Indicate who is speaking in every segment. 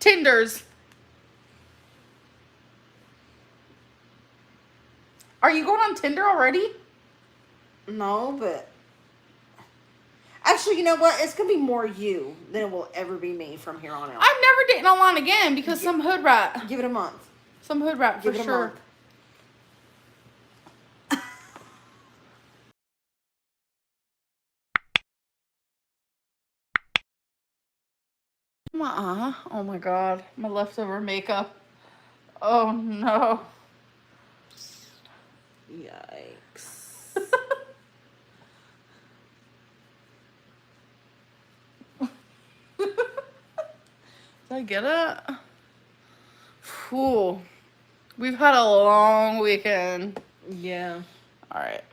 Speaker 1: Tinders. Are you going on Tinder already?
Speaker 2: No, but actually, you know what? It's gonna be more you than it will ever be me from here on out.
Speaker 1: I'm never dating online again because some hood rat.
Speaker 2: Give it a month.
Speaker 1: Some hood rat for
Speaker 2: Give it a
Speaker 1: sure.
Speaker 2: month.
Speaker 1: Oh my god, my leftover makeup. Oh no.
Speaker 2: Yikes.
Speaker 1: Did I get it? Whew. We've had a long weekend.
Speaker 2: Yeah.
Speaker 1: Alright.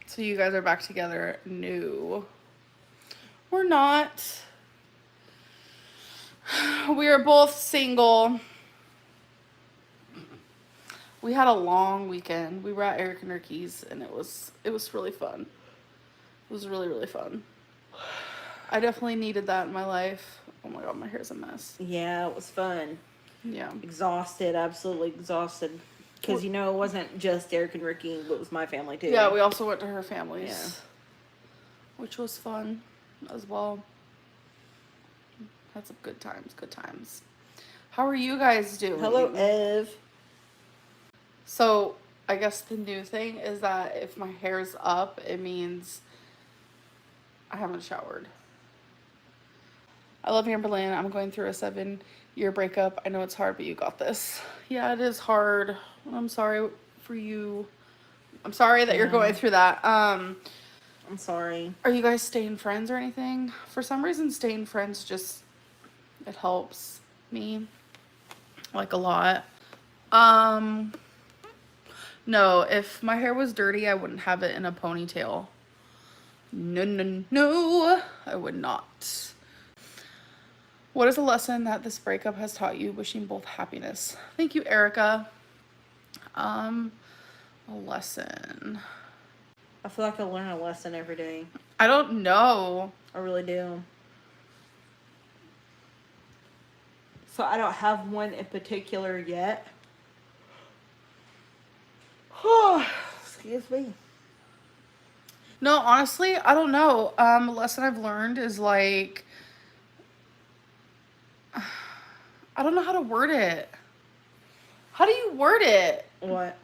Speaker 1: So you guys are back together. No. We're not. We are both single. We had a long weekend. We were at Eric and Ricky's and it was really fun. It was really, really fun. I definitely needed that in my life. Oh my god, my hair's a mess.
Speaker 2: Yeah, it was fun.
Speaker 1: Yeah.
Speaker 2: Exhausted, absolutely exhausted. Because, you know, it wasn't just Eric and Ricky, but it was my family, too.
Speaker 1: Yeah, we also went to her family's.
Speaker 2: Yeah.
Speaker 1: Which was fun as well. Had some good times, good times. How are you guys doing?
Speaker 2: Hello, Ev.
Speaker 1: So, I guess the new thing is that if my hair's up, it means I haven't showered. I love Amberlynn. I'm going through a 7-year breakup. I know it's hard, but you got this. Yeah, it is hard. I'm sorry for you. I'm sorry that you're going through that.
Speaker 2: I'm sorry.
Speaker 1: Are you guys staying friends or anything? For some reason, staying friends just, it helps me, like, a lot. No, if my hair was dirty, I wouldn't have it in a ponytail. No, I would not. What is a lesson that this breakup has taught you? Wishing both happiness. Thank you, Erica. A lesson.
Speaker 2: I feel like I learn a lesson every day.
Speaker 1: I don't know.
Speaker 2: I really do. So I don't have one in particular yet. Excuse me.
Speaker 1: No, honestly, I don't know. A lesson I've learned is like, I don't know how to word it. How do you word it?
Speaker 2: What?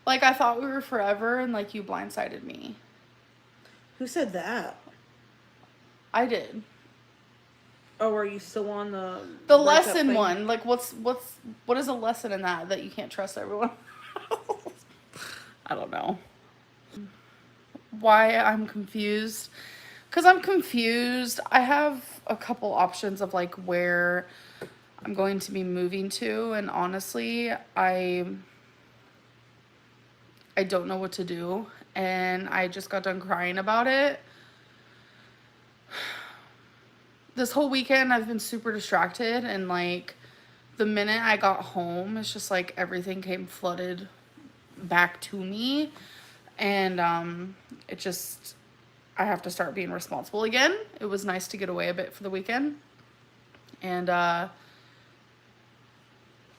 Speaker 1: Like, I thought we were forever and like you blindsided me.
Speaker 2: Who said that?
Speaker 1: I did.
Speaker 2: Oh, are you still on the
Speaker 1: lesson
Speaker 2: thing?
Speaker 1: one? Like, what is a lesson in that you can't trust everyone? I don't know. Why I'm confused? Because I'm confused. I have a couple options of like where I'm going to be moving to, and honestly, I don't know what to do, and I just got done crying about it. This whole weekend I've been super distracted, and like the minute I got home, it's just like everything came flooded back to me, and it just, I have to start being responsible again. It was nice to get away a bit for the weekend, and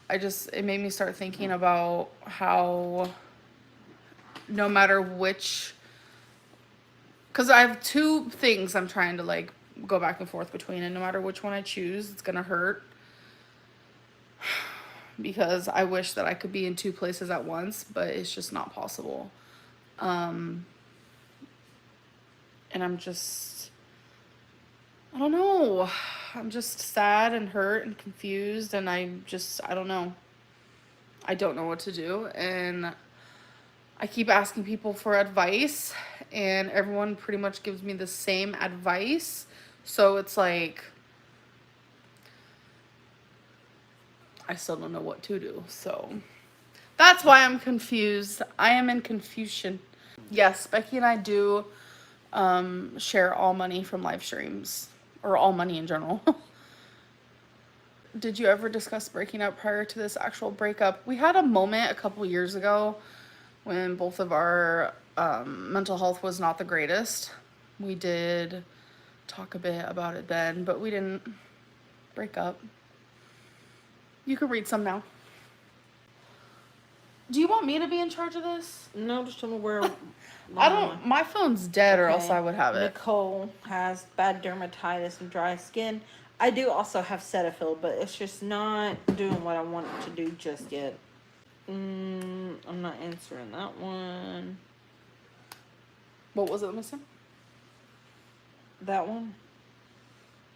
Speaker 1: it made me start thinking about how no matter which, because I have two things I'm trying to like go back and forth between, and no matter which one I choose, it's gonna hurt. Because I wish that I could be in two places at once, but it's just not possible. And I'm just, I don't know. I'm just sad and hurt and confused, and I don't know. I don't know what to do, and I keep asking people for advice, and everyone pretty much gives me the same advice. So it's like, I still don't know what to do. So that's why I'm confused. I am in confusion. Yes, Becky and I do share all money from live streams, or all money in general. Did you ever discuss breaking up prior to this actual breakup? We had a moment a couple years ago when both of our mental health was not the greatest. We did talk a bit about it then, but we didn't Breakup. You can read some now. Do you want me to be in charge of this?
Speaker 2: No, just tell me where.
Speaker 1: I don't. My phone's dead, or else I would have it.
Speaker 2: Nicole has bad dermatitis and dry skin. I do also have Cetaphil, but it's just not doing what I want it to do just yet. I'm not answering that one.
Speaker 1: What was it missing?
Speaker 2: That one?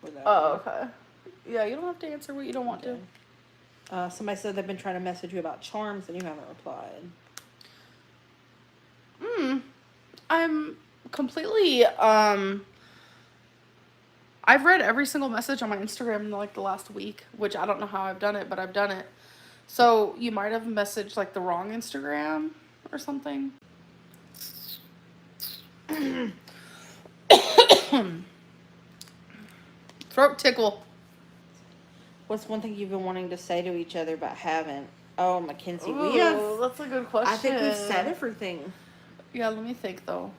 Speaker 2: Or that
Speaker 1: Oh,
Speaker 2: one?
Speaker 1: okay. Yeah, you don't have to answer what you don't want to.
Speaker 2: Somebody said they've been trying to message you about charms and you haven't replied.
Speaker 1: I'm completely, I've read every single message on my Instagram in like the last week, which I don't know how I've done it, but I've done it. So you might have messaged like the wrong Instagram or something. Throat tickle.
Speaker 2: What's one thing you've been wanting to say to each other but haven't? Oh, Mackenzie,
Speaker 1: Ooh, that's a good question.
Speaker 2: I think we've said everything.
Speaker 1: Yeah, let me think though.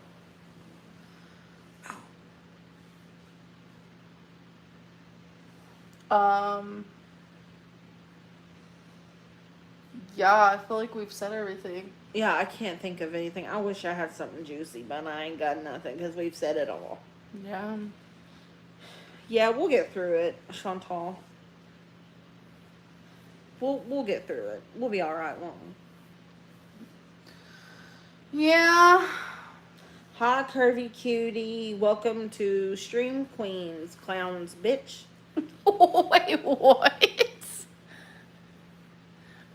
Speaker 1: Yeah, I feel like we've said everything.
Speaker 2: Yeah, I can't think of anything. I wish I had something juicy, but I ain't got nothing because we've said it all.
Speaker 1: Yeah.
Speaker 2: Yeah, we'll get through it, Chantal. We'll get through it. We'll be all right, won't we?
Speaker 1: Yeah.
Speaker 2: Hi, Curvy Cutie. Welcome to Stream Queens, clowns, bitch.
Speaker 1: Wait, what?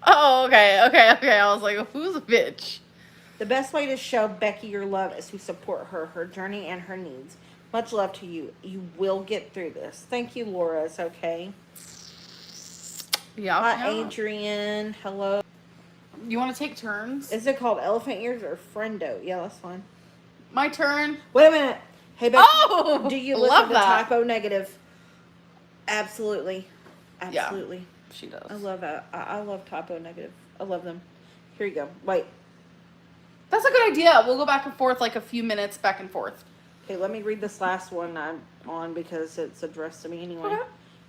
Speaker 1: Oh, okay. I was like, who's a bitch?
Speaker 2: The best way to show Becky your love is to support her journey, and her needs. Much love to you. You will get through this. Thank you, Laura. It's okay.
Speaker 1: Yeah.
Speaker 2: Hi, Adrian. Hello.
Speaker 1: You want to take turns?
Speaker 2: Is it called elephant ears or friendo? Yeah, that's fine.
Speaker 1: My turn.
Speaker 2: Wait a minute. Hey, Becky.
Speaker 1: Oh,
Speaker 2: do you
Speaker 1: love
Speaker 2: listen to
Speaker 1: that.
Speaker 2: Typo Negative? Absolutely. Absolutely.
Speaker 1: Yeah, she does.
Speaker 2: I love that. I love Typo Negative. I love them. Here you go. Wait.
Speaker 1: That's a good idea. We'll go back and forth like a few minutes back and forth.
Speaker 2: Okay, let me read this last one I'm on because it's addressed to me anyway.
Speaker 1: Okay.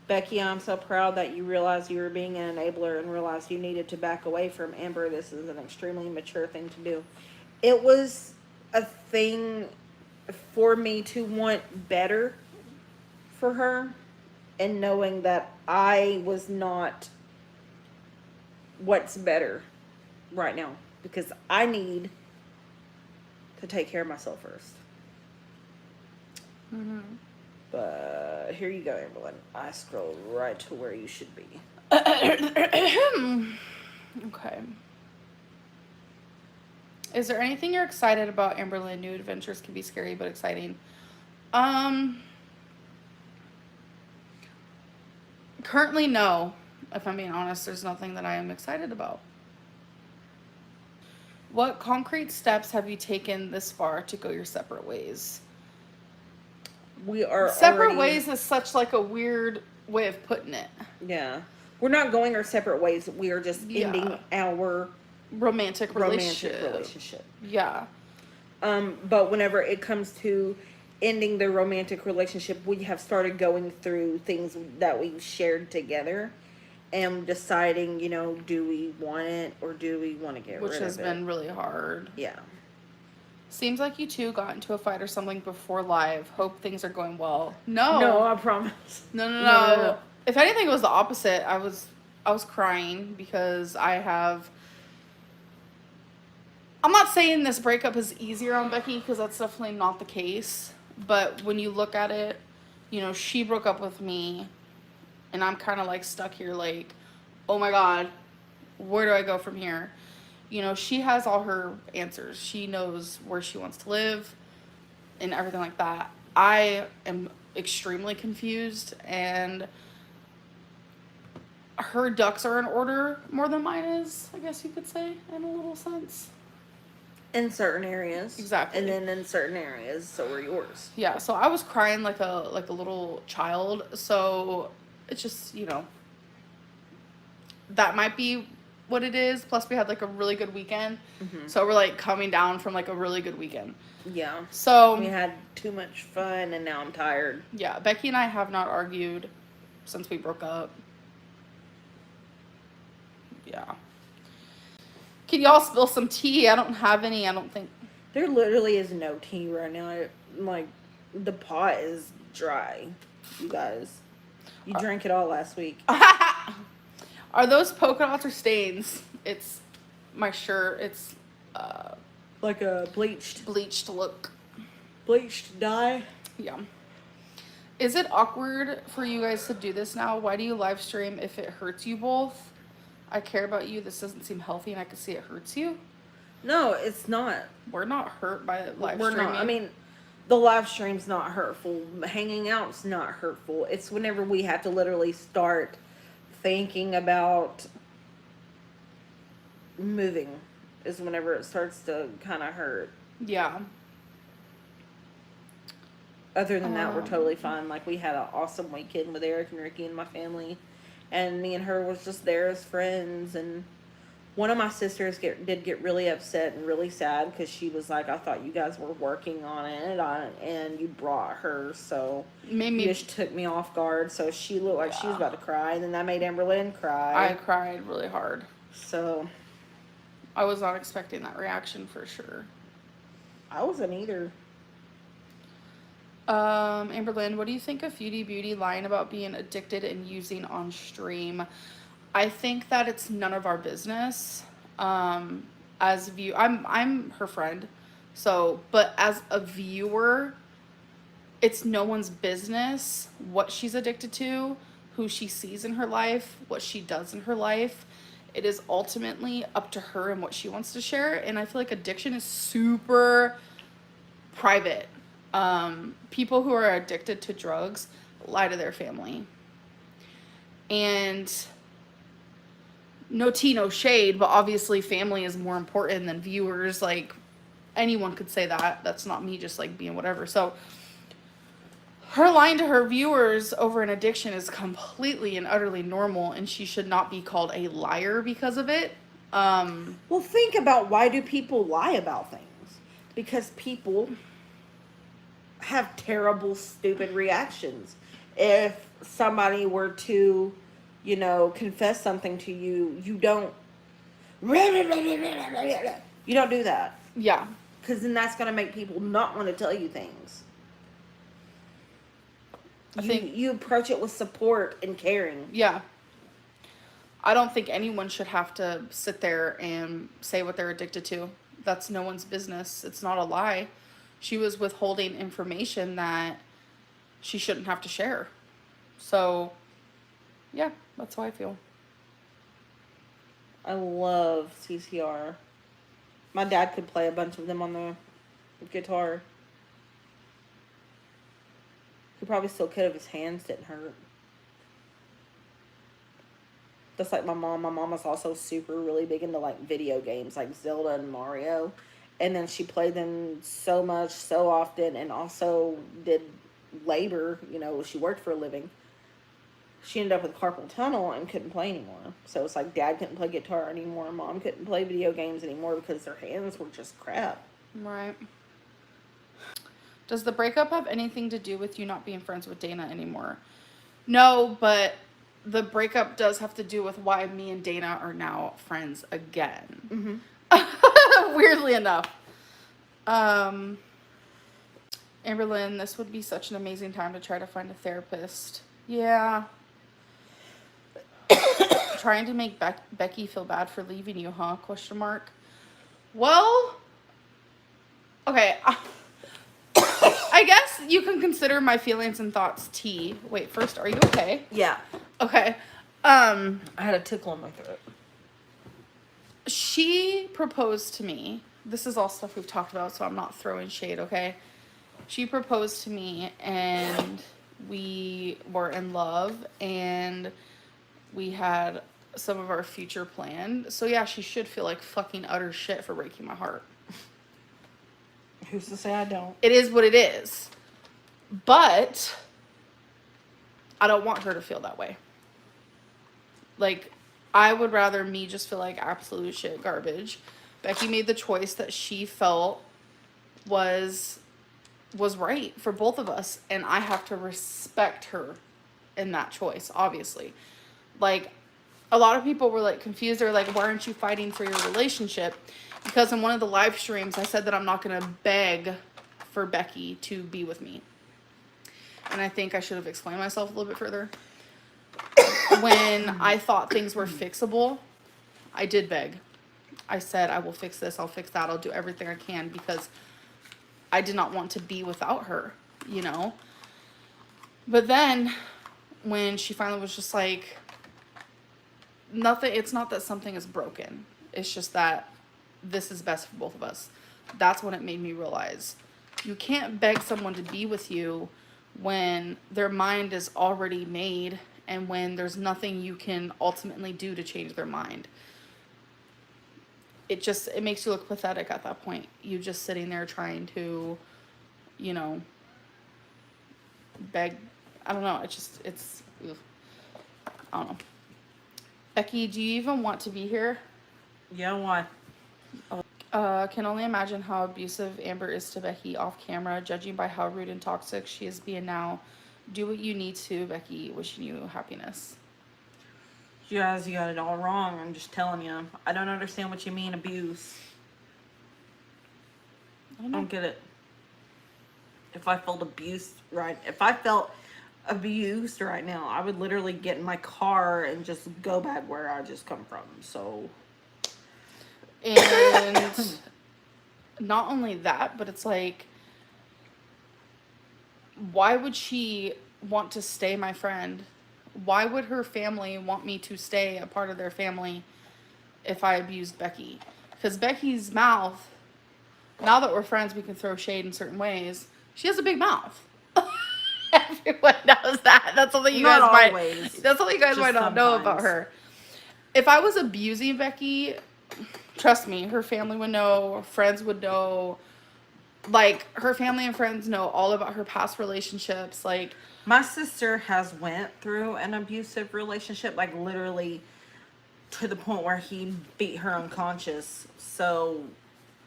Speaker 2: Becky, I'm so proud that you realized you were being an enabler and realized you needed to back away from Amber. This is an extremely mature thing to do. It was a thing for me to want better for her, and knowing that I was not what's better right now because I need to take care of myself first.
Speaker 1: Mm-hmm.
Speaker 2: But here you go, Amberlynn. I scrolled right to where you should be.
Speaker 1: Okay. Is there anything you're excited about, Amberlynn? New adventures can be scary but exciting. Currently, no. If I'm being honest, there's nothing that I am excited about. What concrete steps have you taken this far to go your separate ways?
Speaker 2: We are
Speaker 1: separate ways is such like a weird way of putting it.
Speaker 2: Yeah. We're not going our separate ways. We are just ending our
Speaker 1: romantic relationship. Yeah.
Speaker 2: But whenever it comes to ending the romantic relationship, we have started going through things that we've shared together and deciding, do we want it or do we want to get rid of it?
Speaker 1: Which has been really hard.
Speaker 2: Yeah.
Speaker 1: Seems like you two got into a fight or something before live. Hope things are going well. No.
Speaker 2: No, I promise.
Speaker 1: No. If anything, it was the opposite. I was crying because I'm not saying this breakup is easier on Becky because that's definitely not the case. But when you look at it, she broke up with me and I'm kind of like stuck here like, oh my God, where do I go from here? She has all her answers. She knows where she wants to live and everything like that. I am extremely confused, and her ducks are in order more than mine is, I guess you could say, in a little sense.
Speaker 2: In certain areas.
Speaker 1: Exactly.
Speaker 2: And then in certain areas, so are yours.
Speaker 1: Yeah, so I was crying like a little child, so it's just, that might be what it is. Plus we had like a really good weekend. Mm-hmm. So we're like coming down from like a really good weekend.
Speaker 2: Yeah.
Speaker 1: So
Speaker 2: we had too much fun and now I'm tired.
Speaker 1: Yeah, Becky and I have not argued since we broke up. Yeah. Can y'all spill some tea? I don't have any, I don't think.
Speaker 2: There literally is no tea right now. Like, the pot is dry. You guys. You drank it all last week.
Speaker 1: Are those polka dots or stains? It's my shirt. It's
Speaker 2: Like a bleached
Speaker 1: look.
Speaker 2: bleached dye.
Speaker 1: Yeah. Is it awkward for you guys to do this now? Why do you live stream if it hurts you both? I care about you. This doesn't seem healthy and I can see it hurts you.
Speaker 2: No, it's not.
Speaker 1: We're not hurt by live
Speaker 2: We're
Speaker 1: streaming.
Speaker 2: not. I mean, the live stream's not hurtful. Hanging out's not hurtful. It's whenever we have to literally start thinking about moving is whenever it starts to kind of hurt.
Speaker 1: Yeah.
Speaker 2: Other than that, we're totally fine. Like, we had an awesome weekend with Eric and Ricky and my family. And me and her was just there as friends. And one of my sisters did get really upset and really sad because she was like, I thought you guys were working on it and you brought her. So you just took me off guard. So she looked like she was about to cry. And then that made Amberlynn cry.
Speaker 1: I cried really hard.
Speaker 2: So
Speaker 1: I was not expecting that reaction for sure.
Speaker 2: I wasn't either.
Speaker 1: Amberlynn, what do you think of Beauty Beauty lying about being addicted and using on stream? I think that it's none of our business. I'm her friend, so, but as a viewer, it's no one's business what she's addicted to, who she sees in her life, what she does in her life. It is ultimately up to her and what she wants to share, and I feel like addiction is super private. People who are addicted to drugs lie to their family. And no tea, no shade, but obviously family is more important than viewers. Like, anyone could say that. That's not me just like being whatever. So her lying to her viewers over an addiction is completely and utterly normal, and she should not be called a liar because of it.
Speaker 2: Well, think about, why do people lie about things? Because people have terrible, stupid reactions. If somebody were to, confess something to you, you don't do that.
Speaker 1: Yeah.
Speaker 2: Because then that's going to make people not want to tell you things. You approach it with support and caring.
Speaker 1: Yeah. I don't think anyone should have to sit there and say what they're addicted to. That's no one's business. It's not a lie. She was withholding information that she shouldn't have to share. So, yeah, that's how I feel.
Speaker 2: I love CCR. My dad could play a bunch of them on the guitar. He probably still could if his hands didn't hurt. Just like my mom. My mom was also really big into like video games like Zelda and Mario. And then she played them so much, so often, and also did labor. She worked for a living. She ended up with carpal tunnel and couldn't play anymore. So it's like Dad couldn't play guitar anymore. Mom couldn't play video games anymore because their hands were just crap.
Speaker 1: Right. Does the breakup have anything to do with you not being friends with Dana anymore? No, but the breakup does have to do with why me and Dana are now friends again.
Speaker 2: Mm-hmm.
Speaker 1: Weirdly enough. Amberlynn, this would be such an amazing time to try to find a therapist. Yeah. Trying to make Becky feel bad for leaving you, huh? Question mark. Well, okay. I guess you can consider my feelings and thoughts tea. Wait, first, are you okay?
Speaker 2: Yeah.
Speaker 1: Okay.
Speaker 2: I had a tickle in my throat.
Speaker 1: She proposed to me. This is all stuff we've talked about, so I'm not throwing shade, okay? She proposed to me, and we were in love, and we had some of our future planned. So yeah, she should feel like fucking utter shit for breaking my heart.
Speaker 2: Who's to say I don't?
Speaker 1: It is what it is. But I don't want her to feel that way. Like, I would rather me just feel like absolute shit garbage. Becky made the choice that she felt was right for both of us, and I have to respect her in that choice, obviously. Like, a lot of people were like confused. They're like, why aren't you fighting for your relationship? Because in one of the live streams, I said that I'm not going to beg for Becky to be with me. And I think I should have explained myself a little bit further. When I thought things were fixable, I did beg. I said, I will fix this, I'll fix that, I'll do everything I can, because I did not want to be without her, you know? But then, when she finally was just like, nothing, it's not that something is broken. It's just that this is best for both of us. That's when it made me realize you can't beg someone to be with you when their mind is already made and when there's nothing you can ultimately do to change their mind. It makes you look pathetic at that point. You just sitting there trying to, you know, beg. I don't know. Ugh. I don't know. Becky, do you even want to be here?
Speaker 2: Yeah, why?
Speaker 1: Can only imagine how abusive Amber is to Becky off camera, judging by how rude and toxic she is being now. Do what you need to, Becky. Wishing you happiness.
Speaker 2: You guys, you got it all wrong. I'm just telling you. I don't understand what you mean, abuse. I don't get it. If I felt abused right now, I would literally get in my car and just go back where I just come from. So.
Speaker 1: And not only that, but it's like, why would she want to stay my friend? Why would her family want me to stay a part of their family if I abused Becky? Because Becky's mouth, now that we're friends, we can throw shade in certain ways. She has a big mouth. Everyone knows that. That's something you guys might not know about her. If I was abusing Becky, trust me, her family would know, friends would know. Like, her family and friends know all about her past relationships. Like,
Speaker 2: my sister has went through an abusive relationship, like literally to the point where he beat her unconscious. So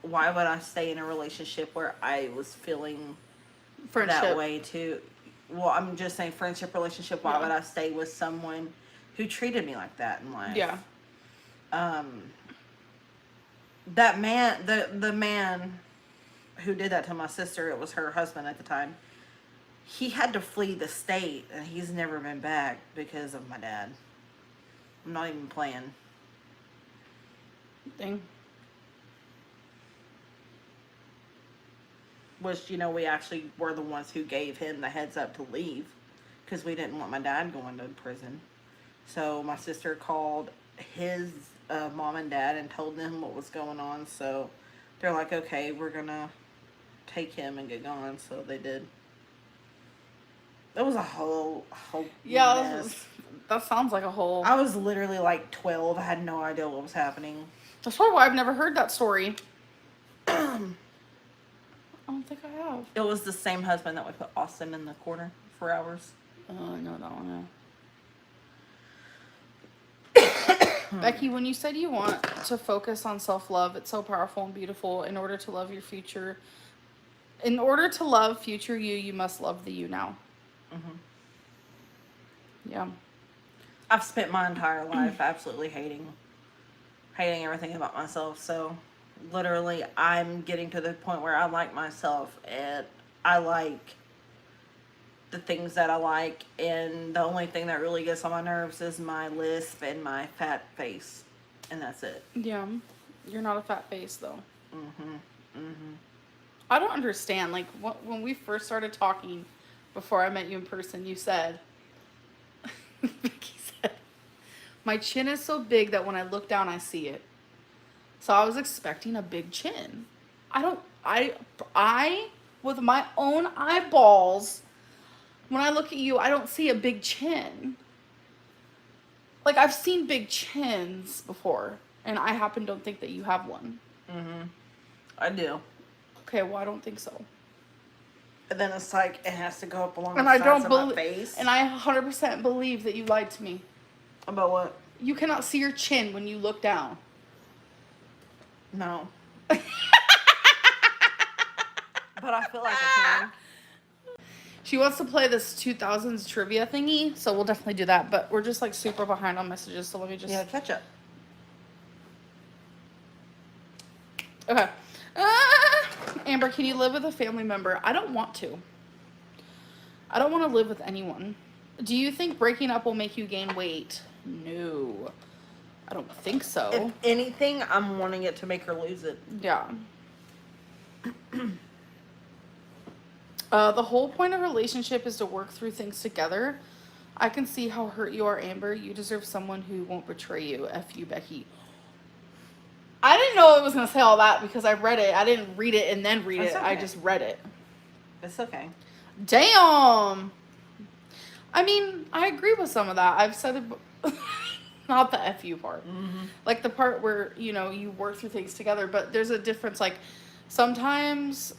Speaker 2: why would I stay in a relationship where I was feeling that way too? Well, I'm just saying friendship relationship. Why would I stay with someone who treated me like that in life?
Speaker 1: Yeah.
Speaker 2: That man, the man who did that to my sister, it was her husband at the time. He had to flee the state, and he's never been back because of my dad. I'm not even playing.
Speaker 1: Dang.
Speaker 2: Which, you know, we actually were the ones who gave him the heads up to leave because we didn't want my dad going to prison. So my sister called his mom and dad and told them what was going on. So they're like, okay, we're going to take him and get gone. So they did. That was a whole mess.
Speaker 1: That sounds like a whole...
Speaker 2: I was literally like 12. I had no idea what was happening.
Speaker 1: That's probably why I've never heard that story. I don't think I have.
Speaker 2: It was the same husband that would put Austin in the corner for hours.
Speaker 1: Oh, I know that one, yeah. Becky, when you said you want to focus on self-love, it's so powerful and beautiful. In order to love future you, you must love the you now.
Speaker 2: Mm-hmm.
Speaker 1: Yeah.
Speaker 2: I've spent my entire life absolutely hating everything about myself. So literally I'm getting to the point where I like myself and I like the things that I like, and the only thing that really gets on my nerves is my lisp and my fat face, and that's it.
Speaker 1: Yeah. You're not a fat face though.
Speaker 2: Mm-hmm. Mm-hmm.
Speaker 1: I don't understand. Like, when we first started talking, before I met you in person, you said, Becky said, my chin is so big that when I look down, I see it. So I was expecting a big chin. I, with my own eyeballs, when I look at you, I don't see a big chin. Like, I've seen big chins before, and I don't think that you have one.
Speaker 2: Mm-hmm. I do.
Speaker 1: Okay, well, I don't think so.
Speaker 2: And then it's like, it has to go up along
Speaker 1: And
Speaker 2: the
Speaker 1: I
Speaker 2: sides
Speaker 1: don't
Speaker 2: of my face.
Speaker 1: And I 100% believe that you lied to me.
Speaker 2: About what?
Speaker 1: You cannot see your chin when you look down.
Speaker 2: No. But I feel like I can.
Speaker 1: She wants to play this 2000s trivia thingy, so we'll definitely do that. But we're just like super behind on messages, so let me just.
Speaker 2: Yeah, catch up.
Speaker 1: Okay. Amber, can you live with a family member? I don't want to. I don't want to live with anyone. Do you think breaking up will make you gain weight? No. I don't think so.
Speaker 2: If anything, I'm wanting it to make her lose it.
Speaker 1: Yeah. The whole point of a relationship is to work through things together. I can see how hurt you are, Amber. You deserve someone who won't betray you. F you, Becky. I didn't know it was going to say all that because I read it. I didn't read it and then read
Speaker 2: That's
Speaker 1: it.
Speaker 2: okay.
Speaker 1: I just read it.
Speaker 2: It's okay.
Speaker 1: Damn. I mean, I agree with some of that. I've said it, not the F you part.
Speaker 2: Mm-hmm.
Speaker 1: Like the part where, you know, you work through things together, but there's a difference. Like sometimes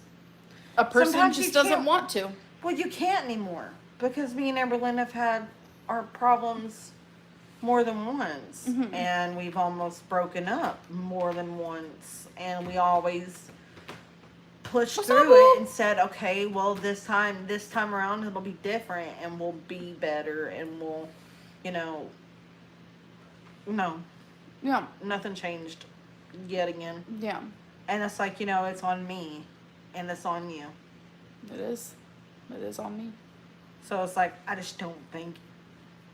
Speaker 1: a person
Speaker 2: Sometimes
Speaker 1: just
Speaker 2: you
Speaker 1: doesn't
Speaker 2: can't.
Speaker 1: want to.
Speaker 2: Well, you can't anymore because me and Amberlynn have had our problems more than once,
Speaker 1: Mhm.
Speaker 2: and we've almost broken up more than once, and we always pushed
Speaker 1: What's
Speaker 2: through
Speaker 1: up, boo?
Speaker 2: it and said, okay, well, this time around it'll be different, and we'll be better, and we'll, you know, no,
Speaker 1: Yeah.
Speaker 2: nothing changed yet again.
Speaker 1: Yeah.
Speaker 2: And it's like, you know, it's on me, and it's on you.
Speaker 1: It is. It is on me.
Speaker 2: So it's like, I just don't think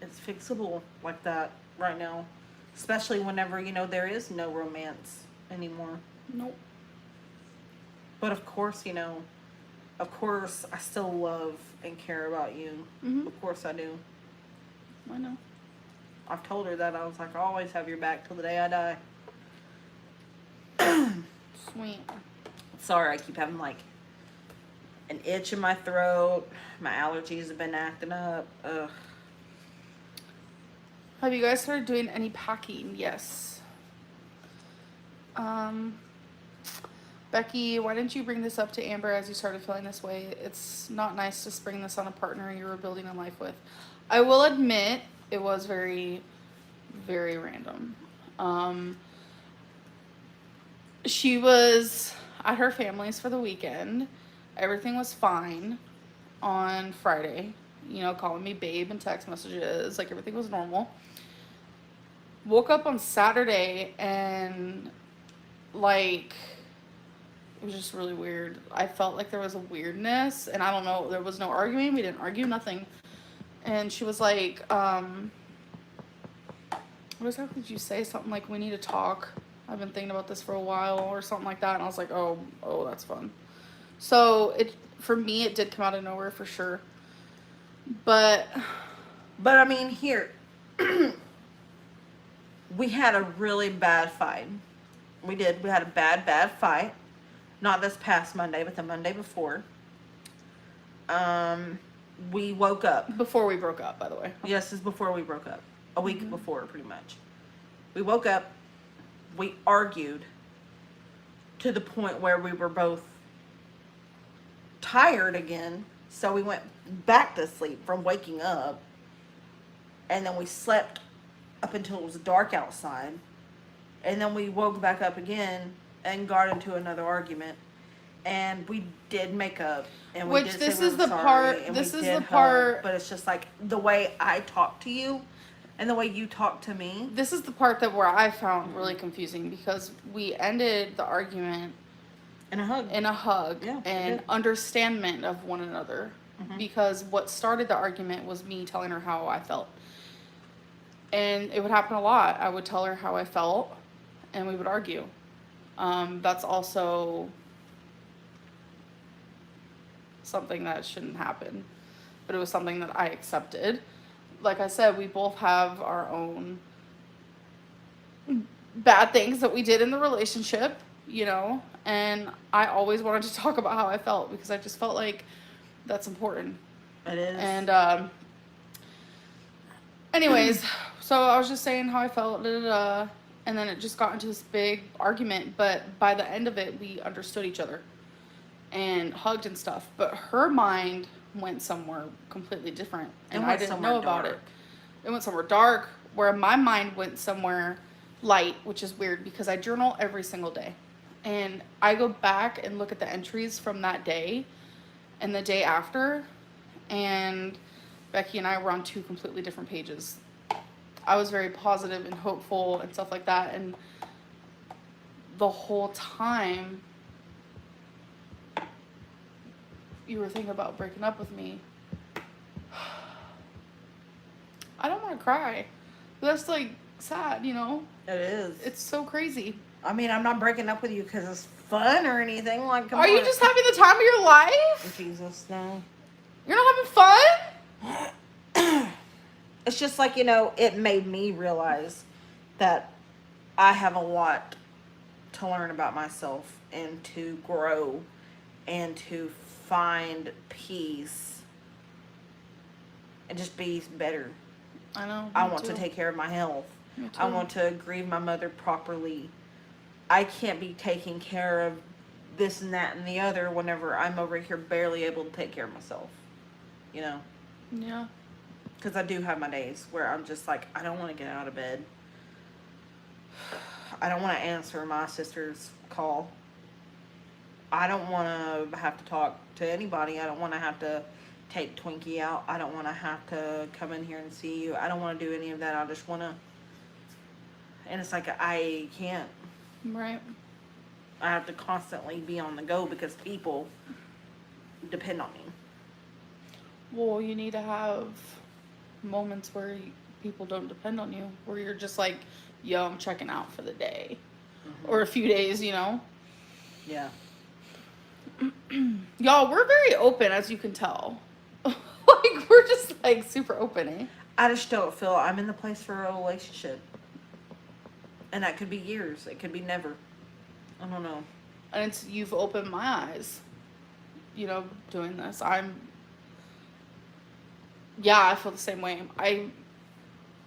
Speaker 2: it's fixable like that right now. Especially whenever, you know, there is no romance anymore.
Speaker 1: Nope.
Speaker 2: But of course, you know, I still love and care about you.
Speaker 1: Mhm.
Speaker 2: Of course I do.
Speaker 1: I know.
Speaker 2: I've told her that. I was like, I'll always have your back till the day I die.
Speaker 1: Sweet.
Speaker 2: Sorry, I keep having like an itch in my throat. My allergies have been acting up. Ugh.
Speaker 1: Have you guys started doing any packing? Yes. Becky, why didn't you bring this up to Amber as you started feeling this way? It's not nice to spring this on a partner you were building a life with. I will admit it was very, very random. She was at her family's for the weekend. Everything was fine on Friday. You know, calling me babe and text messages. Like, everything was normal. Woke up on Saturday and, like, it was just really weird. I felt like there was a weirdness, and I don't know, there was no arguing. We didn't argue, nothing. And she was like, what exactly did you say? Something like, we need to talk. I've been thinking about this for a while, or something like that. And I was like, oh, that's fun. So for me, it did come out of nowhere for sure. But
Speaker 2: I mean, here, we had a really bad fight. We did. We had a bad fight. Not this past Monday, but the Monday before. We woke up.
Speaker 1: before we broke up, by the way.
Speaker 2: Yes, this is before we broke up. A week before, pretty much. We woke up. We argued to the point where we were both tired again. So we went back to sleep from waking up. And then we slept up until it was dark outside. And then we woke back up again and got into another argument. And we did make up. And we
Speaker 1: Which
Speaker 2: did
Speaker 1: this
Speaker 2: say we
Speaker 1: is
Speaker 2: were
Speaker 1: the
Speaker 2: sorry,
Speaker 1: part-
Speaker 2: and
Speaker 1: this
Speaker 2: we
Speaker 1: is
Speaker 2: did
Speaker 1: the
Speaker 2: hug,
Speaker 1: part-
Speaker 2: But it's just like the way I talk to you and the way you talk to me.
Speaker 1: This is the part that where I found really confusing, because we ended the argument
Speaker 2: And a hug.
Speaker 1: in a hug
Speaker 2: Yeah, we
Speaker 1: and
Speaker 2: did.
Speaker 1: understanding of one another. Because what started the argument was me telling her how I felt. And it would happen a lot. I would tell her how I felt, and we would argue. That's also something that shouldn't happen. But it was something that I accepted. Like I said, we both have our own bad things that we did in the relationship, you know, and I always wanted to talk about how I felt because I just felt like that's important.
Speaker 2: It is.
Speaker 1: And anyways, so I was just saying how I felt, and then it just got into this big argument, but by the end of it, we understood each other and hugged and stuff, but her mind went somewhere completely different, and I didn't know about it. It went somewhere dark, where my mind went somewhere light, which is weird because I journal every single day. And I go back and look at the entries from that day and the day after, and Becky and I were on two completely different pages. I was very positive and hopeful and stuff like that, and the whole time you were thinking about breaking up with me. I don't want to cry. That's like sad, you know?
Speaker 2: It is.
Speaker 1: It's so crazy.
Speaker 2: I mean, I'm not breaking up with you because it's fun or anything. Like, come
Speaker 1: Are you
Speaker 2: on.
Speaker 1: just having the time of your life?
Speaker 2: Jesus, no.
Speaker 1: You're not having fun?
Speaker 2: It's just like, you know, it made me realize that I have a lot to learn about myself and to grow and to find peace and just be better.
Speaker 1: I know.
Speaker 2: I want to take care of my health.
Speaker 1: Me too.
Speaker 2: I want to grieve my mother properly. I can't be taking care of this and that and the other whenever I'm over here barely able to take care of myself. You know?
Speaker 1: Yeah.
Speaker 2: Because I do have my days where I'm just like, I don't want to get out of bed. I don't want to answer my sister's call. I don't want to have to talk to anybody. I don't want to have to take Twinkie out. I don't want to have to come in here and see you. I don't want to do any of that. I just want to. And it's like, I can't.
Speaker 1: Right.
Speaker 2: I have to constantly be on the go because people depend on me.
Speaker 1: Well, you need to have moments where people don't depend on you, where you're just like, yo, I'm checking out for the day.
Speaker 2: Mm-hmm.
Speaker 1: Or a few days, you know?
Speaker 2: Yeah.
Speaker 1: Y'all, we're very open, as you can tell. Like, we're just, like, super open, eh?
Speaker 2: I just don't feel I'm in the place for a relationship. And that could be years. It could be never. I don't know.
Speaker 1: And it's, you've opened my eyes, you know, doing this. Yeah, I feel the same way.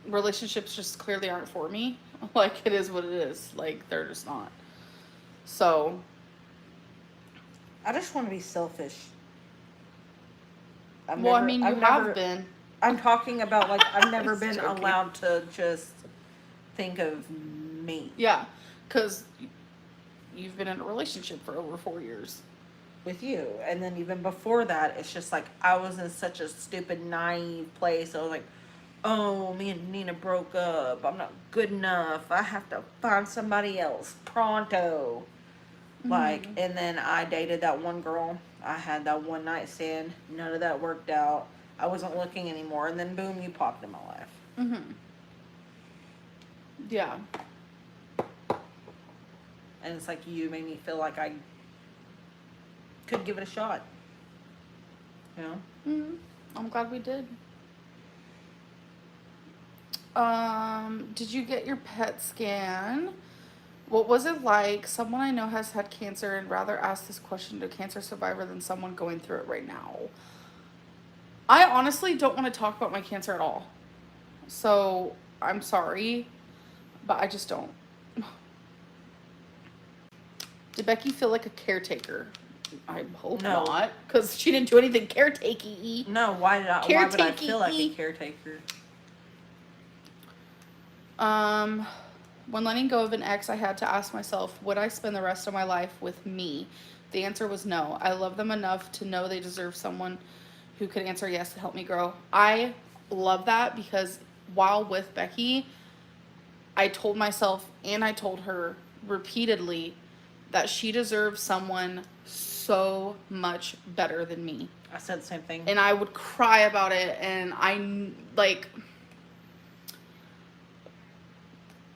Speaker 1: Relationships just clearly aren't for me. Like, it is what it is. Like, they're just not. So.
Speaker 2: I just want to be selfish.
Speaker 1: You have been.
Speaker 2: I'm talking about, like, I've never been
Speaker 1: joking.
Speaker 2: allowed to just think of me.
Speaker 1: Yeah, because you've been in a relationship for over 4 years.
Speaker 2: With you. And then even before that, it's just like, I was in such a stupid, naive place. I was like, oh, me and Nina broke up. I'm not good enough. I have to find somebody else. Pronto. Like, and then I dated that one girl. I had that one night stand. None of that worked out. I wasn't looking anymore. And then boom, you popped in my life.
Speaker 1: Mm-hmm. Yeah.
Speaker 2: And it's like, you made me feel like I could give it a shot. You know?
Speaker 1: Mm-hmm. I'm glad we did. Did you get your PET scan? What was it like? Someone I know has had cancer and rather ask this question to a cancer survivor than someone going through it right now. I honestly don't want to talk about my cancer at all. So, I'm sorry, but I just don't. Did Becky feel like a caretaker? I hope
Speaker 2: No.
Speaker 1: not, because she didn't do anything caretaky-y.
Speaker 2: No, why would I feel like a caretaker?
Speaker 1: When letting go of an ex, I had to ask myself, would I spend the rest of my life with me? The answer was no. I love them enough to know they deserve someone who could answer yes to help me grow. I love that because while with Becky, I told myself and I told her repeatedly that she deserves someone so much better than me.
Speaker 2: I said the same thing.
Speaker 1: And I would cry about it, and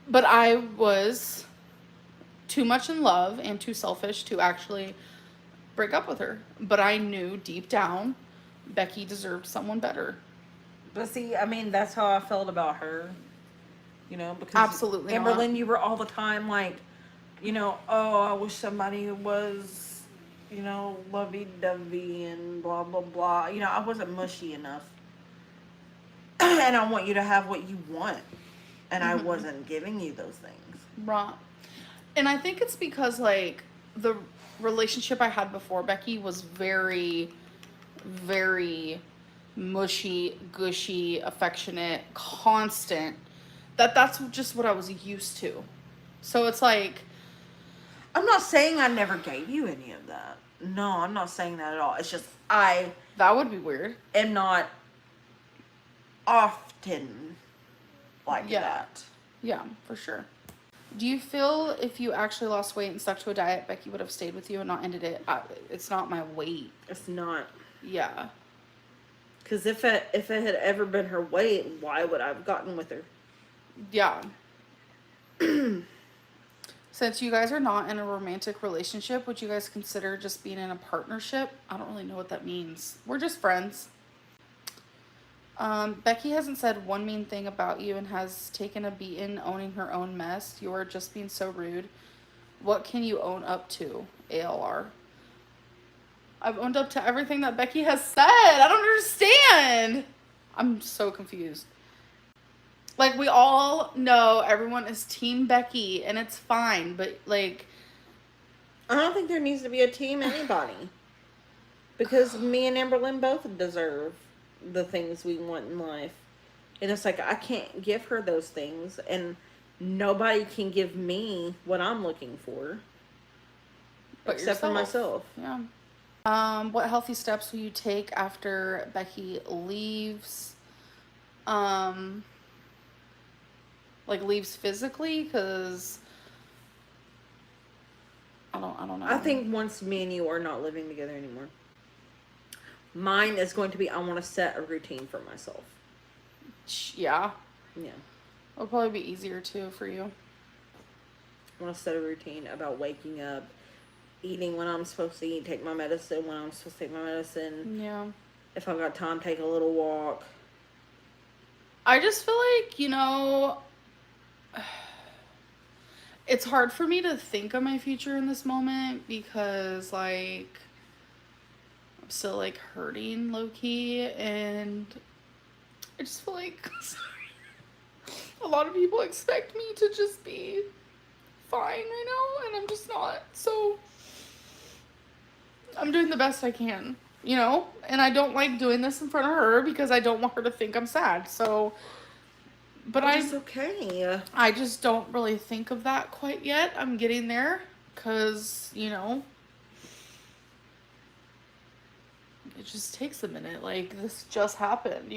Speaker 1: but I was too much in love and too selfish to actually break up with her. But I knew deep down Becky deserved someone better.
Speaker 2: But see, I mean, that's how I felt about her. You know, because
Speaker 1: Absolutely
Speaker 2: Amberlynn,
Speaker 1: not.
Speaker 2: you were all the time like, you know, oh, I wish somebody was, you know, lovey-dovey and blah, blah, blah. You know, I wasn't mushy enough. And I want you to have what you want. And I wasn't giving you those things.
Speaker 1: Right. And I think it's because, like, the relationship I had before Becky was very, very mushy, gushy, affectionate, constant. That's just what I was used to. So it's like...
Speaker 2: I'm not saying I never gave you any of that. No, I'm not saying that at all. It's just I
Speaker 1: That would be weird.
Speaker 2: am not often like
Speaker 1: Yeah.
Speaker 2: that.
Speaker 1: Yeah, for sure. Do you feel if you actually lost weight and stuck to a diet, Becky would have stayed with you and not ended it? It's not my weight.
Speaker 2: It's not.
Speaker 1: Yeah.
Speaker 2: Because if it had ever been her weight, why would I have gotten with her?
Speaker 1: Yeah. Since you guys are not in a romantic relationship, would you guys consider just being in a partnership? I don't really know what that means. We're just friends. Becky hasn't said one mean thing about you and has taken a beating owning her own mess. You are just being so rude. What can you own up to? ALR. I've owned up to everything that Becky has said. I don't understand. I'm so confused. Like, we all know everyone is Team Becky, and it's fine, but, like...
Speaker 2: I don't think there needs to be a team anybody. Because me and Amberlynn both deserve the things we want in life. And it's like, I can't give her those things, and nobody can give me what I'm looking for.
Speaker 1: But
Speaker 2: except for myself.
Speaker 1: Yeah. What healthy steps will you take after Becky leaves? Like, leaves physically? Because I don't know.
Speaker 2: I think once me and you are not living together anymore, mine is going to be, I want to set a routine for myself.
Speaker 1: Yeah.
Speaker 2: Yeah.
Speaker 1: It'll probably be easier too for you.
Speaker 2: I want to set a routine about waking up, eating when I'm supposed to eat, take my medicine when I'm supposed to take my medicine.
Speaker 1: Yeah.
Speaker 2: If I've got time, take a little walk.
Speaker 1: I just feel like, it's hard for me to think of my future in this moment because, like, I'm still, like, hurting low-key, and I just feel like a lot of people expect me to just be fine right now, and I'm just not, so I'm doing the best I can, and I don't like doing this in front of her because I don't want her to think I'm sad, so... But
Speaker 2: it's okay.
Speaker 1: I just don't really think of that quite yet. I'm getting there because, it just takes a minute. Like, this just happened,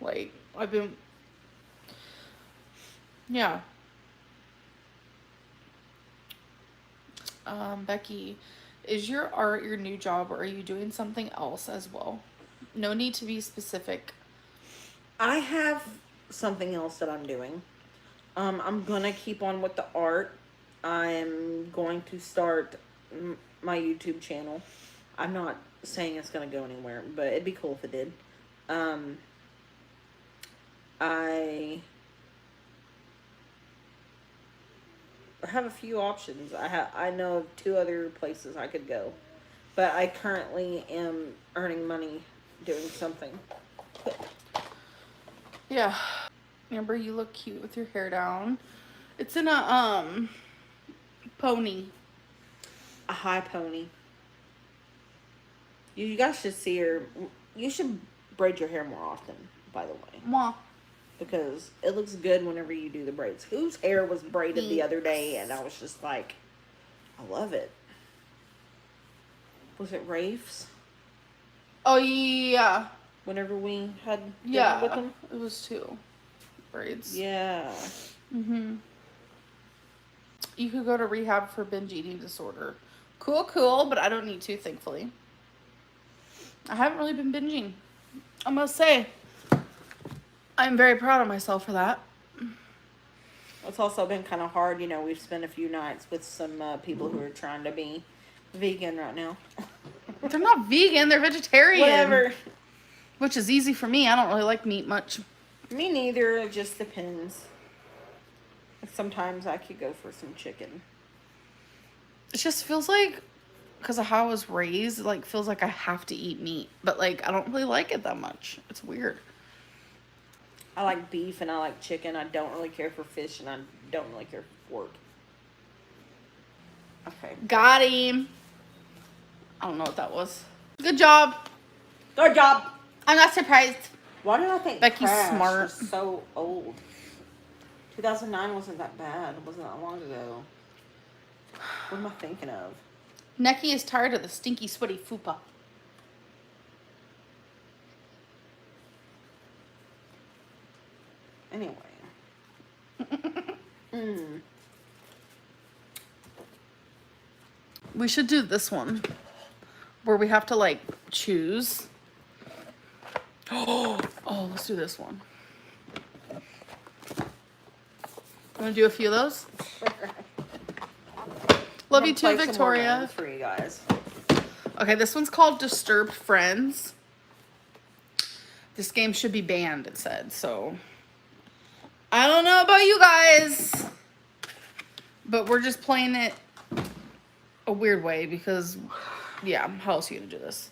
Speaker 1: Like, I've been... Yeah. Becky, is your art your new job, or are you doing something else as well? No need to be specific.
Speaker 2: I have something else that I'm doing. I'm gonna keep on with the art. I'm going to start my YouTube channel. I'm not saying it's gonna go anywhere, but it'd be cool if it did. I have a few options. I know of 2 other places I could go, but I currently am earning money doing something.
Speaker 1: Yeah. Amber, you look cute with your hair down. It's in a, pony.
Speaker 2: A high pony. You guys should see her. You should braid your hair more often, by the way.
Speaker 1: Mwah.
Speaker 2: Because it looks good whenever you do the braids. Whose hair was braided the other day, and I was just like, I love it. Was it Rafe's?
Speaker 1: Oh, yeah.
Speaker 2: Whenever we had
Speaker 1: dinner
Speaker 2: with him?
Speaker 1: It was 2 braids.
Speaker 2: Yeah.
Speaker 1: You could go to rehab for binge eating disorder. Cool, but I don't need to, thankfully. I haven't really been binging. I must say, I'm very proud of myself for that.
Speaker 2: It's also been kind of hard. We've spent a few nights with some people who are trying to be vegan right now.
Speaker 1: They're not vegan, they're vegetarian.
Speaker 2: Whatever.
Speaker 1: Which is easy for me. I don't really like meat much.
Speaker 2: Me neither. It just depends. Sometimes I could go for some chicken.
Speaker 1: It just feels like, because of how I was raised, like, feels like I have to eat meat. But, like, I don't really like it that much. It's weird.
Speaker 2: I like beef and I like chicken. I don't really care for fish and I don't really care for pork. Okay.
Speaker 1: Got him. I don't know what that was. Good job.
Speaker 2: Good job.
Speaker 1: I'm not surprised.
Speaker 2: Why did I think
Speaker 1: Becky's
Speaker 2: Crash
Speaker 1: smart.
Speaker 2: was so old? 2009 wasn't that bad. It wasn't that long ago. What am I thinking of?
Speaker 1: Neki is tired of the stinky, sweaty fupa.
Speaker 2: Anyway.
Speaker 1: We should do this one where we have to like choose. Oh, let's do this one. Want to do a few of those? Love you too, Victoria.
Speaker 2: For you guys.
Speaker 1: Okay, this one's called Disturbed Friends. This game should be banned, it said, so I don't know about you guys, but we're just playing it a weird way because, yeah, how else are you gonna do this?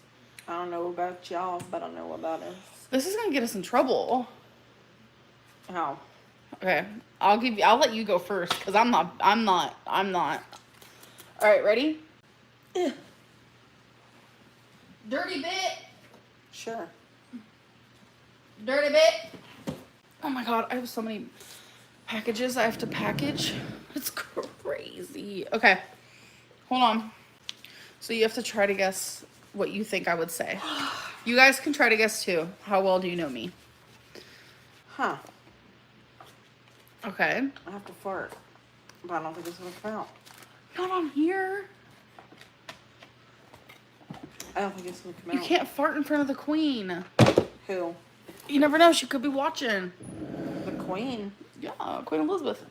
Speaker 2: I don't know about y'all, but I know about us.
Speaker 1: This is gonna get us in trouble.
Speaker 2: How?
Speaker 1: Okay, I'll let you go first because I'm not. All right, ready?
Speaker 2: Yeah.
Speaker 1: Dirty bit.
Speaker 2: Sure.
Speaker 1: Dirty bit. Oh my god, I have so many packages I have to package. It's crazy. Okay, hold on. So you have to try to guess what you think I would say. You guys can try to guess too. How well do you know me?
Speaker 2: Huh.
Speaker 1: Okay.
Speaker 2: I have to fart, but I don't think it's gonna come out.
Speaker 1: Not on here.
Speaker 2: I don't think it's gonna come
Speaker 1: You
Speaker 2: out.
Speaker 1: can't fart in front of the queen.
Speaker 2: Who?
Speaker 1: You never know. She could be watching.
Speaker 2: The Queen.
Speaker 1: Yeah, Queen Elizabeth.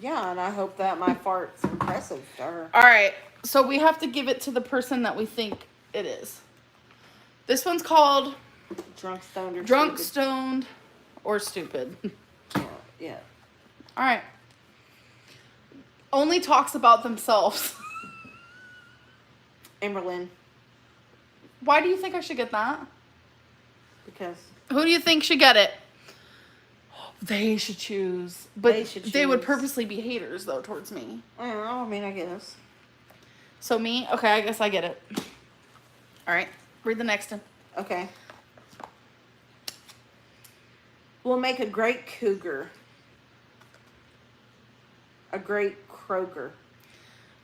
Speaker 2: Yeah, and I hope that my fart's impressive to her.
Speaker 1: All right. So we have to give it to the person that we think it is. This one's called
Speaker 2: Drunk, stoned, or
Speaker 1: Drunk,
Speaker 2: stupid.
Speaker 1: Stoned, or Stupid.
Speaker 2: Yeah.
Speaker 1: All right. Only talks about themselves.
Speaker 2: Amberlynn.
Speaker 1: Why do you think I should get that?
Speaker 2: Because
Speaker 1: Who do you think should get it? They should choose. But
Speaker 2: They should
Speaker 1: they would
Speaker 2: choose.
Speaker 1: purposely be haters, though, towards me.
Speaker 2: I mean, I guess.
Speaker 1: So me? Okay, I guess I get it. All right. Read the next one.
Speaker 2: Okay. Will make a great cougar. A great Kroger.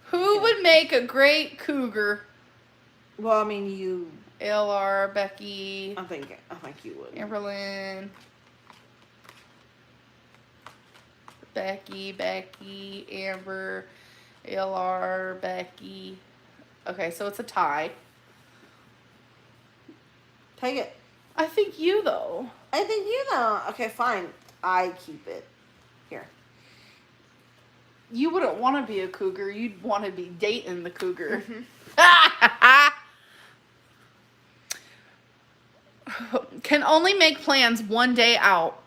Speaker 1: Who would make a great cougar?
Speaker 2: Well, I mean, you.
Speaker 1: LR, Becky,
Speaker 2: I think you would.
Speaker 1: Amberlynn. Becky, Amber, LR, Becky. Okay, so it's a tie.
Speaker 2: Take it.
Speaker 1: I think you, though.
Speaker 2: I think you know. Okay, fine. I keep it. Here.
Speaker 1: You wouldn't want to be a cougar. You'd want to be dating the cougar. Can only make plans one day out.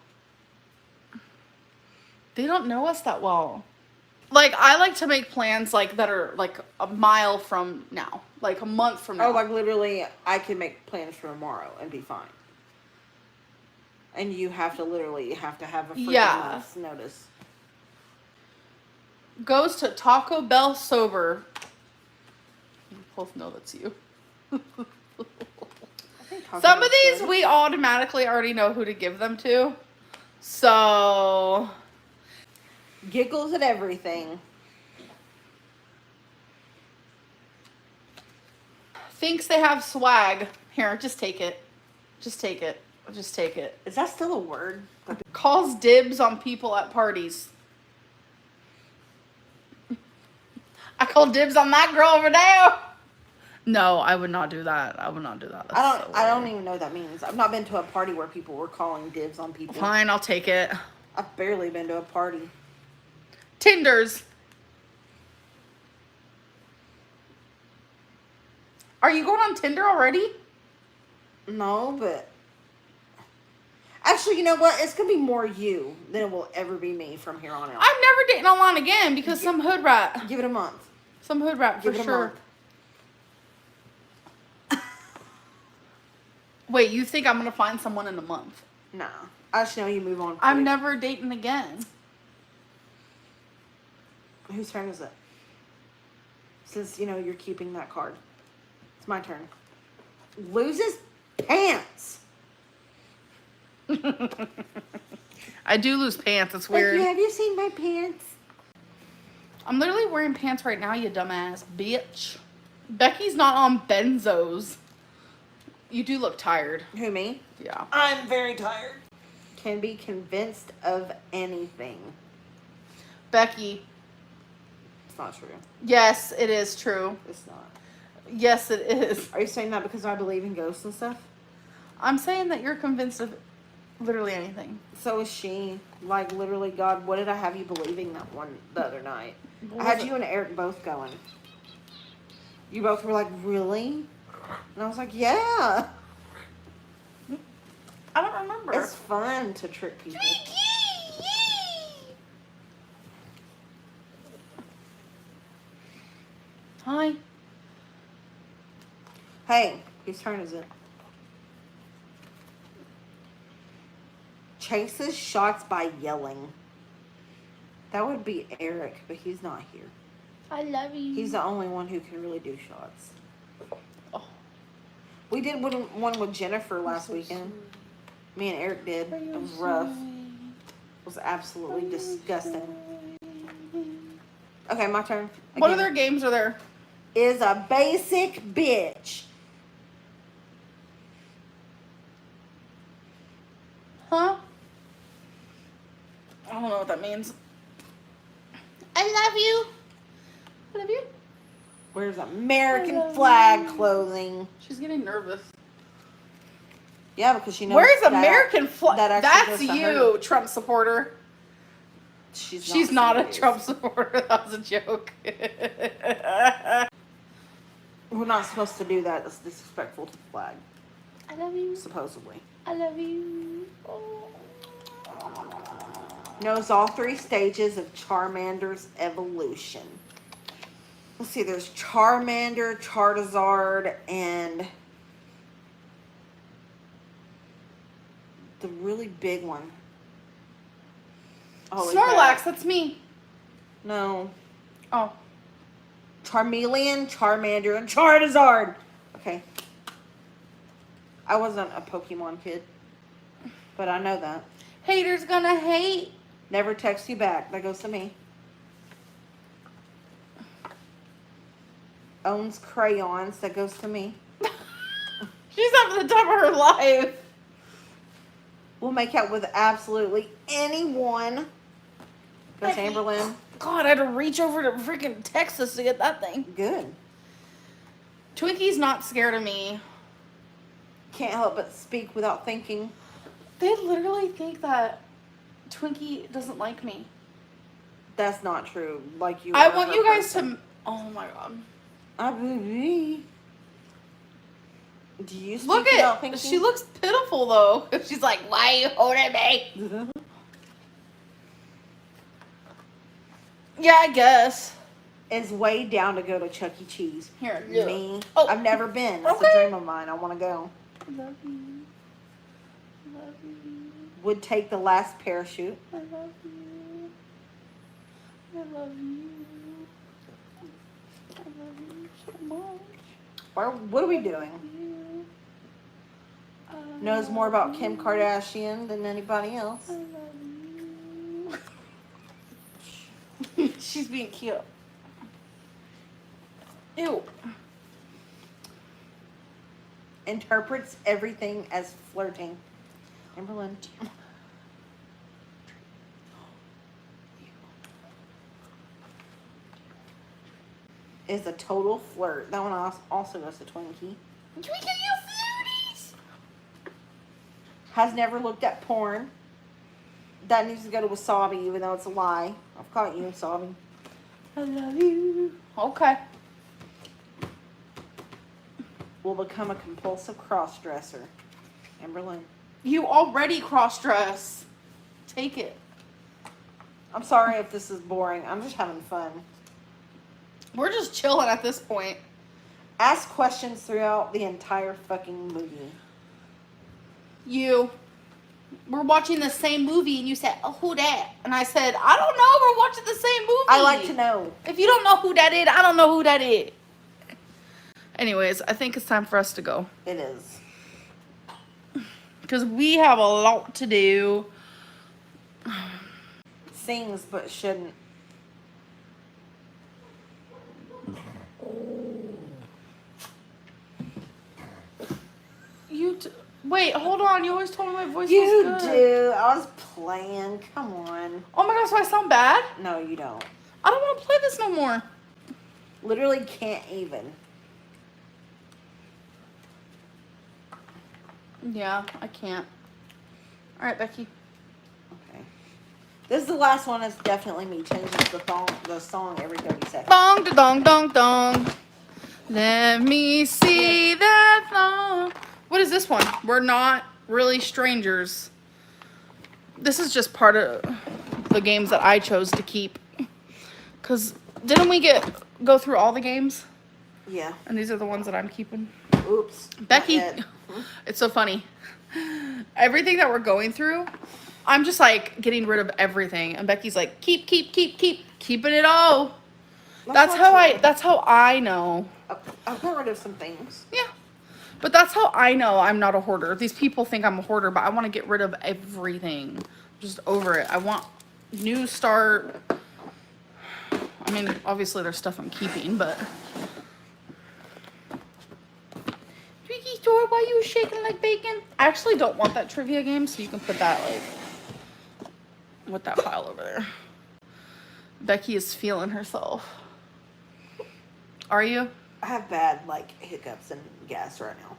Speaker 1: They don't know us that well. Like, I like to make plans like that are like a mile from now, like a month from now.
Speaker 2: Oh, like literally, I can make plans for tomorrow and be fine. And you have to literally have a freaking month's notice.
Speaker 1: Goes to Taco Bell sober. You both know that's you. Some of these we automatically already know who to give them to. So
Speaker 2: giggles at everything.
Speaker 1: thinks they have swag. Here, just take it. Just take it. Just take it.
Speaker 2: Is that still a word?
Speaker 1: Calls dibs on people at parties. I call dibs on that girl over there. No, I would not do that. I would not do that.
Speaker 2: I don't even know what that means. I've not been to a party where people were calling dibs on people.
Speaker 1: Fine, I'll take it.
Speaker 2: I've barely been to a party.
Speaker 1: Tinders. Are you going on Tinder already?
Speaker 2: No, but actually, you know what? It's gonna be more you than it will ever be me from here on out.
Speaker 1: I'm never dating online again because some hood rat.
Speaker 2: Give it a month.
Speaker 1: Some hood rat for
Speaker 2: Give it a
Speaker 1: sure.
Speaker 2: month.
Speaker 1: Wait, you think I'm gonna find someone in a month?
Speaker 2: Nah. I just know you move on.
Speaker 1: I'm
Speaker 2: quick.
Speaker 1: never dating again.
Speaker 2: Whose turn is it? Since, you're keeping that card. It's my turn. Loses pants.
Speaker 1: I do lose pants. It's weird.
Speaker 2: Becky, have you seen my pants?
Speaker 1: I'm literally wearing pants right now, you dumbass bitch. Becky's not on benzos. You do look tired.
Speaker 2: Who, me?
Speaker 1: Yeah.
Speaker 2: I'm very tired. Can be convinced of anything.
Speaker 1: Becky.
Speaker 2: It's not true.
Speaker 1: Yes, it is true.
Speaker 2: It's not.
Speaker 1: Yes, it is.
Speaker 2: Are you saying that because I believe in ghosts and stuff?
Speaker 1: I'm saying that you're convinced of literally anything.
Speaker 2: So is she. Like, literally, God, what did I have you believing the other night? I had you and Eric both going. You both were like, really? And I was like, yeah.
Speaker 1: I don't remember.
Speaker 2: It's fun to trick people.
Speaker 1: Hi.
Speaker 2: Hey, whose turn is it? Chases shots by yelling. That would be Eric, but he's not here.
Speaker 1: I love you.
Speaker 2: He's the only one who can really do shots.
Speaker 1: Oh.
Speaker 2: We did one with Jennifer last weekend. Me and Eric did. It was rough. It was absolutely disgusting. Okay, my turn.
Speaker 1: What other games are there?
Speaker 2: Is a basic bitch.
Speaker 1: Huh? I don't know what that means. I love you. I love you.
Speaker 2: Wears American flag clothing.
Speaker 1: She's getting nervous.
Speaker 2: Yeah, because she knows.
Speaker 1: Where's American flag? That's
Speaker 2: goes to
Speaker 1: you,
Speaker 2: her.
Speaker 1: Trump supporter. She's not a Trump supporter. That was a joke.
Speaker 2: We're not supposed to do that. It's disrespectful to the flag.
Speaker 1: I love you.
Speaker 2: Supposedly.
Speaker 1: I love you. Oh.
Speaker 2: Knows all 3 stages of Charmander's evolution. Let's see, there's Charmander, Charizard, and the really big one. Oh,
Speaker 1: Snorlax, that's me.
Speaker 2: No.
Speaker 1: Oh.
Speaker 2: Charmeleon, Charmander, and Charizard. Okay. I wasn't a Pokemon kid, but I know that.
Speaker 1: Haters gonna hate.
Speaker 2: Never text you back. That goes to me. Owns crayons. That goes to me.
Speaker 1: She's having the time of her life.
Speaker 2: Will make out with absolutely anyone. Goes to Amberlynn.
Speaker 1: God, I had to reach over to freaking Texas to get that thing.
Speaker 2: Good.
Speaker 1: Twinkie's not scared of me.
Speaker 2: Can't help but speak without thinking.
Speaker 1: They literally think that Twinkie doesn't like me.
Speaker 2: That's not true. Like you.
Speaker 1: I want you guys to. Oh my god.
Speaker 2: Do you speak
Speaker 1: Look
Speaker 2: without
Speaker 1: at.
Speaker 2: thinking?
Speaker 1: She looks pitiful though. She's like, why are you holding me? Yeah, I guess.
Speaker 2: Is way down to go to Chuck E. Cheese.
Speaker 1: Here, look.
Speaker 2: Me.
Speaker 1: Oh.
Speaker 2: I've never been. It's
Speaker 1: Okay.
Speaker 2: a dream of mine. I want to go.
Speaker 1: I love you. I love you.
Speaker 2: Would take the last parachute.
Speaker 1: I love you. I love you. I love you so much.
Speaker 2: What are we doing?
Speaker 1: You. I
Speaker 2: Knows more
Speaker 1: love
Speaker 2: about Kim
Speaker 1: you.
Speaker 2: Kardashian than anybody else.
Speaker 1: I love you. She's being cute. Ew.
Speaker 2: Interprets everything as flirting. Amberlynn. Is a total flirt. That one also goes to Twinkie.
Speaker 1: Twinkie, you flirties.
Speaker 2: Has never looked at porn. That needs to go to Wasabi, even though it's a lie. I've caught you, Wasabi.
Speaker 1: I love you. Okay.
Speaker 2: Will become a compulsive cross-dresser. Amberlynn.
Speaker 1: You already cross-dress. Take it.
Speaker 2: I'm sorry if this is boring. I'm just having fun.
Speaker 1: We're just chilling at this point.
Speaker 2: Ask questions throughout the entire fucking movie.
Speaker 1: We're watching the same movie and you said, oh, who that? And I said, I don't know, we're watching the same movie.
Speaker 2: I like to know.
Speaker 1: If you don't know who that is, I don't know who that is. Anyways, I think it's time for us to go.
Speaker 2: It is.
Speaker 1: Because we have a lot to do.
Speaker 2: Sings but shouldn't.
Speaker 1: on. You always told me my voice
Speaker 2: You
Speaker 1: was good.
Speaker 2: do. I was playing. Come on.
Speaker 1: Oh my gosh, so I sound bad?
Speaker 2: No, you don't.
Speaker 1: I don't want to play this no more.
Speaker 2: Literally can't even.
Speaker 1: Yeah, I can't. All right, Becky.
Speaker 2: Okay. This is the last one. It's definitely me changing the song every 30 seconds.
Speaker 1: Dong, da, dong, dong, dong. Let me see that thong. What is this one? We're not really strangers. This is just part of the games that I chose to keep. Cause didn't we go through all the games?
Speaker 2: Yeah.
Speaker 1: And these are the ones that I'm keeping.
Speaker 2: Oops.
Speaker 1: Becky, it's so funny. Everything that we're going through, I'm just like getting rid of everything, and Becky's like, keeping it all. That's how I know.
Speaker 2: I've got rid of some things.
Speaker 1: Yeah, but that's how I know I'm not a hoarder. These people think I'm a hoarder, but I want to get rid of everything. Just over it. I want new start. I mean, obviously there's stuff I'm keeping, but. Why are you shaking like bacon? I actually don't want that trivia game, so you can put that like with that pile over there. Becky is feeling herself. Are you?
Speaker 2: I have bad like hiccups and gas right now.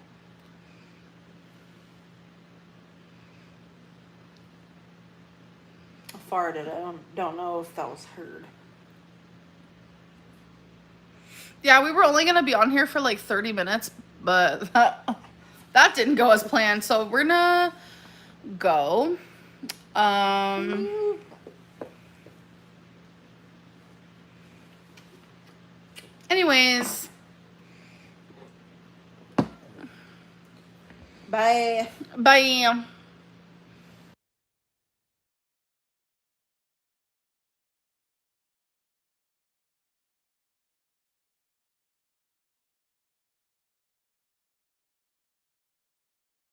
Speaker 2: I farted. I don't know if that was heard.
Speaker 1: Yeah, we were only gonna be on here for like 30 minutes, but that didn't go as planned. So we're gonna go. Anyways.
Speaker 2: Bye.
Speaker 1: Bye.